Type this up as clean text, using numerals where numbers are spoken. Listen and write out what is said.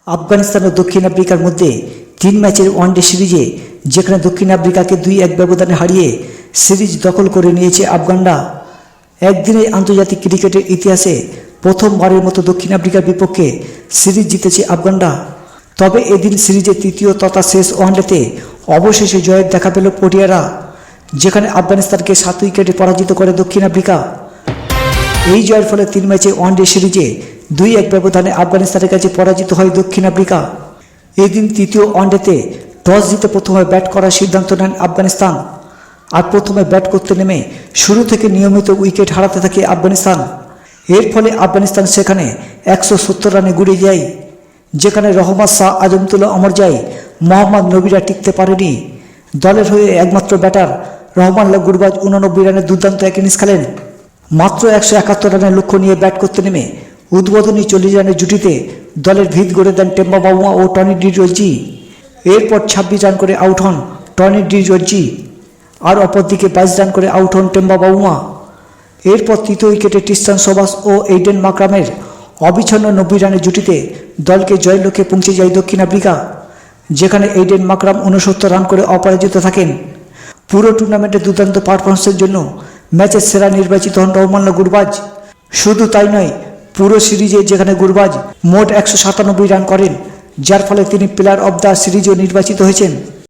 আফগানিস্তান ও দক্ষিণ আফ্রিকার মধ্যে 3 ম্যাচের ওয়ানডে সিরিজে যেখানে দক্ষিণ আফ্রিকাকে 2-1 ব্যবধানে হারিয়ে সিরিজ দখল করে নিয়েছে আফগানরা। একদিনের আন্তর্জাতিক ক্রিকেটের ইতিহাসে প্রথমবারের মতো দক্ষিণ আফ্রিকার বিপক্ষে সিরিজ জিতেছে আফগানরা। তবে এদিন সিরিজের তৃতীয় তথা শেষ ওয়ানডেতে অবশেষে জয়ের দেখা পেল পটিয়ারা, যেখানে আফগানিস্তানকে 7 উইকেটে পরাজিত করে দক্ষিণ আফ্রিকা। এই জয়ের ফলে 3 ম্যাচে ওয়ানডে সিরিজে 2-1 ব্যবধানে আফগানিস্তানের কাছে পরাজিত হয় দক্ষিণ আফ্রিকা। এদিন তৃতীয় ওয়ানডেতে টস জিতে প্রথমে ব্যাট করার সিদ্ধান্ত নেন আফগানিস্তান। আর প্রথমে ব্যাট করতে নেমে শুরু থেকে নিয়মিত উইকেট হারাতে থাকে আফগানিস্তান। এর ফলে আফগানিস্তান সেখানে 170 রানে গুড়িয়ে যায়, যেখানে রহমত শাহ, আজমতুল্লাহ অমরজাই, মোহাম্মদ নবীরা টিকতে পারেনি। দলের হয়ে একমাত্র ব্যাটার রহমানুল্লাহ গুরবাজ 89 রানে দুর্দান্ত এক ইনিংস খেলেন। মাত্র 171 রানের লক্ষ্য নিয়ে ব্যাট করতে নেমে উদ্বোধনী 40 রানের জুটিতে দলের ভিত গড়ে দেন টেম্বা বাউমা ও টনি ডি রোজি। এরপর 26 রান করে আউট হন টনি ডি রোজি, আর অপরদিকে 22 রান করে আউট হন টেম্বা বাউমা। এরপর তৃতীয় উইকেটে টিস্টান সোবাস ও এইডেন মাকরামের অবিচ্ছন্ন 90 রানের জুটিতে দলকে জয়ের লক্ষ্যে পৌঁছে যায় দক্ষিণ আফ্রিকা, যেখানে এইডেন মাকরাম 69 রান করে অপরাজিত থাকেন। পুরো টুর্নামেন্টে দুর্দান্ত পারফরমেন্সের জন্য ম্যাচের সেরা নির্বাচিত হন রহমানুল্লাহ গুরবাজ। শুধু তাই নয়, পুরো সিরিজে যেখানে গুরবাজ মোট 197 রান করেন, যার ফলে তিনি প্লেয়ার অব দ্য সিরিজও নির্বাচিত হয়েছেন।